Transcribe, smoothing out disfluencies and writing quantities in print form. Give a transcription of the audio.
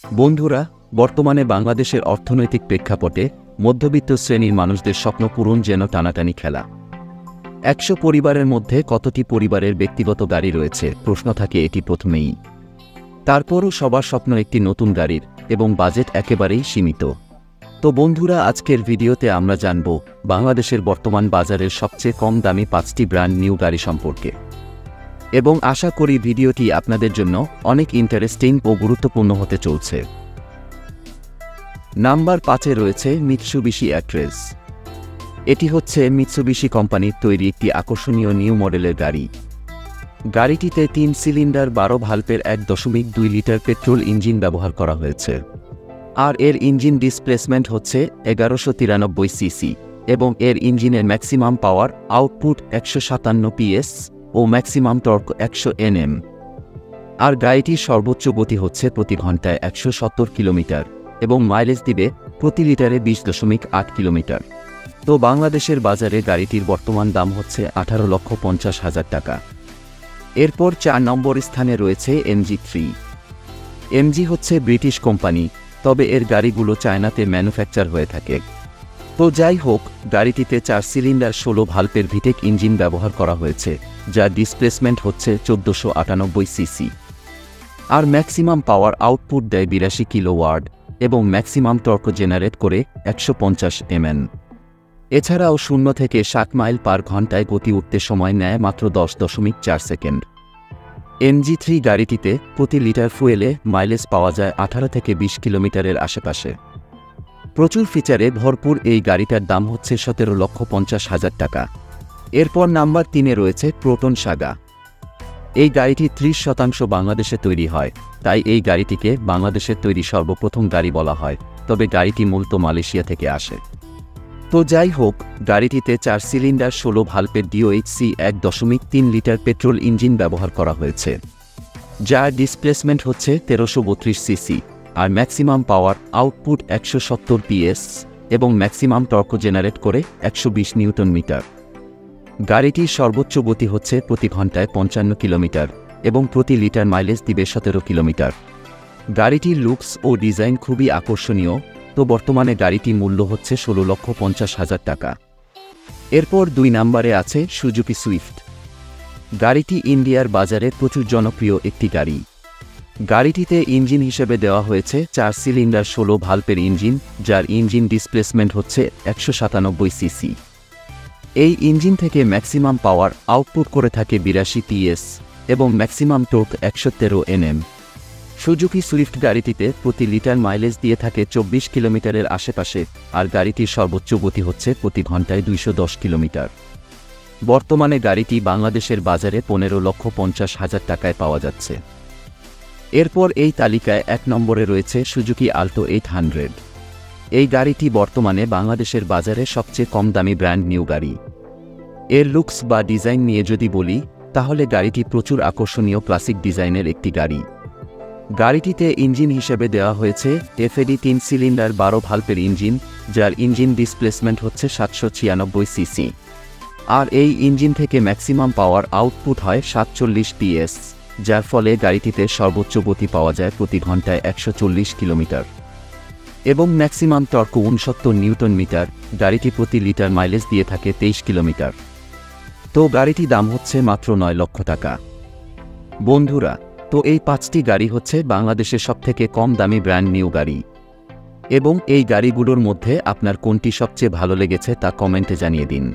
বন্ধুরা, বর্তমানে বাংলাদেশের অর্থনৈতিক প্রেক্ষাপটে মধ্যবিত্ত শ্রেণীর মানুষদের স্বপ্ন পূরণ যেন টানাটানি খেলা। ১০০ পরিবারের মধ্যে কতটি পরিবারের ব্যক্তিগত গাড়ি রয়েছে প্রশ্ন থাকে এটি প্রথমেই। তারপরও সবার স্বপ্ন একটি নতুন গাড়ির, এবং বাজেট একেবারেই সীমিত। তো বন্ধুরা, আজকের ভিডিওতে আমরা জানব বাংলাদেশের বর্তমান বাজারের সবচেয়ে কম দামি ৫টি ব্র্যান্ড নিউ গাড়ি সম্পর্কে, এবং আশা করি ভিডিওটি আপনাদের জন্য অনেক ইন্টারেস্টিং ও গুরুত্বপূর্ণ হতে চলছে। নাম্বার ৫-এ রয়েছে মিৎসুবিশি অ্যাট্রেস। এটি হচ্ছে মিৎসুবিশি কোম্পানির তৈরি একটি আকর্ষণীয় নিউ মডেলের গাড়ি। গাড়িটিতে ৩ সিলিন্ডার ১২ ভাল্বের ১.২ লিটার পেট্রোল ইঞ্জিন ব্যবহার করা হয়েছে, আর এর ইঞ্জিন ডিসপ্লেসমেন্ট হচ্ছে ১১৯৩ সিসি, এবং এর ইঞ্জিনের ম্যাক্সিমাম পাওয়ার আউটপুট ১৫৭ পিএস ও ম্যাক্সিমাম টর্ক ১০০ Nm। আর গাড়িটির সর্বোচ্চ গতি হচ্ছে প্রতি ঘন্টায় ১৭০ কিলোমিটার এবং মাইলেজ দিবে প্রতি লিটারে ২০.৮ কিলোমিটার। তো বাংলাদেশের বাজারে গাড়িটির বর্তমান দাম হচ্ছে ১৮,৫০,০০০ টাকা। এরপর ৪ নম্বর স্থানে রয়েছে MG3। MG হচ্ছে ব্রিটিশ কোম্পানি, তবে এর গাড়িগুলো চায়নাতে ম্যানুফ্যাকচার হয়ে থাকে। তো যাই হোক, গাড়িটিতে ৪ সিলিন্ডার ১৬ ভাল্বের ভিটেক ইঞ্জিন ব্যবহার করা হয়েছে, যার ডিসপ্লেসমেন্ট হচ্ছে ১৪৯৮ সিসি, আর ম্যাক্সিমাম পাওয়ার আউটপুট দেয় ৮২ কিলোওয়াট এবং ম্যাক্সিমাম টর্ক জেনারেট করে ১৫০ Nm। এছাড়াও ০ থেকে ৬০ মাইল পার ঘন্টায় গতি উঠতে সময় নেয় মাত্র ১০.৪ সেকেন্ড। MG3 গাড়িটিতে প্রতি লিটার ফুয়েলে মাইলেজ পাওয়া যায় ১৮ থেকে ২০ কিলোমিটারের আশেপাশে। প্রচুর ফিচারে ভরপুর এই গাড়িটার দাম হচ্ছে ১৭,৫০,০০০ টাকা। এরপর নাম্বার ৩-এ রয়েছে প্রোটন সাগা। এই গাড়িটি ৩০% বাংলাদেশে তৈরি হয়, তাই এই গাড়িটিকে বাংলাদেশের তৈরি সর্বপ্রথম গাড়ি বলা হয়, তবে গাড়িটি মূলত মালয়েশিয়া থেকে আসে। তো যাই হোক, গাড়িটিতে ৪ cylinder ১৬ ভাল্বের DOHC ১.৩ litre petrol engine ব্যবহার করা হয়েছে, যার ডিসপ্লেসমেন্ট হচ্ছে ১৩৩২ সিসি, আর ম্যাক্সিমাম পাওয়ার আউটপুট ১৭০ পিএস এবং ম্যাক্সিমাম টর্ক জেনারেট করে ১২০ নিউটন মিটার। গাড়িটির সর্বোচ্চ গতি হচ্ছে প্রতি ঘন্টায় ৫৫ কিলোমিটার এবং প্রতি লিটার মাইলেজ দিবে ১৭ কিলোমিটার। গাড়িটির লুকস ও ডিজাইন খুবই আকর্ষণীয়, তো বর্তমানে গাড়িটির মূল্য হচ্ছে ১৬,৫০,০০০ টাকা। এরপর ২ নম্বরে আছে সুজুকি সুইফট। গাড়িটি ইন্ডিয়ার বাজারে প্রচুর জনপ্রিয় একটি গাড়ি। গাড়িটিতে ইঞ্জিন হিসেবে দেওয়া হয়েছে ৪ সিলিন্ডার ১৬ ভাল্বের ইঞ্জিন, যার ইঞ্জিন ডিসপ্লেসমেন্ট হচ্ছে ১৯৭ সিসি। এই ইঞ্জিন থেকে ম্যাক্সিমাম পাওয়ার আউটপুট করে থাকে ৮২ পিএস এবং maximum torque ১১৩ Nm। Suzuki Swift গাড়িটিতে প্রতি লিটার মাইলেজ দিয়ে থাকে ২৪ কিলোমিটারের আশেপাশে, আর গাড়িটির সর্বোচ্চ গতি হচ্ছে প্রতি ঘন্টায় ২১০ কিলোমিটার। বর্তমানে গাড়িটি বাংলাদেশের বাজারে ১৫,৫০,০০০ টাকায় পাওয়া যাচ্ছে। এরপর এই তালিকায় ১ নম্বরে রয়েছে সুজুকি আল্টো ৮০০। এই গাড়িটি বর্তমানে বাংলাদেশের বাজারে সবচেয়ে কম দামি ব্র্যান্ড নিউ গাড়ি। এর লুকস বা ডিজাইন নিয়ে যদি বলি, তাহলে গাড়িটি প্রচুর আকর্ষণীয় ক্লাসিক ডিজাইনের একটি গাড়ি। গাড়িটিতে ইঞ্জিন হিসেবে দেওয়া হয়েছে FAD ৩ সিলিন্ডার ১২ ভাল্বের ইঞ্জিন, যার ইঞ্জিন ডিসপ্লেসমেন্ট হচ্ছে ৭৯৬ সিসি, আর এই ইঞ্জিন থেকে ম্যাক্সিমাম পাওয়ার আউটপুট হয় ৪৭ পিএস, যার ফলে গাড়িটিতে সর্বোচ্চ গতি পাওয়া যায় প্রতি ঘন্টায় ১৪০ কিলোমিটার এবং ম্যাক্সিমাম টর্ক ৬৯ নিউটন মিটার। গাড়িটি প্রতি লিটার মাইলেজ দিয়ে থাকে ২৩ কিলোমিটার। তো গাড়িটির দাম হচ্ছে মাত্র ৯ লক্ষ টাকা। বন্ধুরা, তো এই ৫টি গাড়ি হচ্ছে বাংলাদেশের সবথেকে কম দামি ব্র্যান্ড নিউ গাড়ি, এবং এই গাড়িগুলোর মধ্যে আপনার কোনটি সবচেয়ে ভালো লেগেছে তা কমেন্টে জানিয়ে দিন।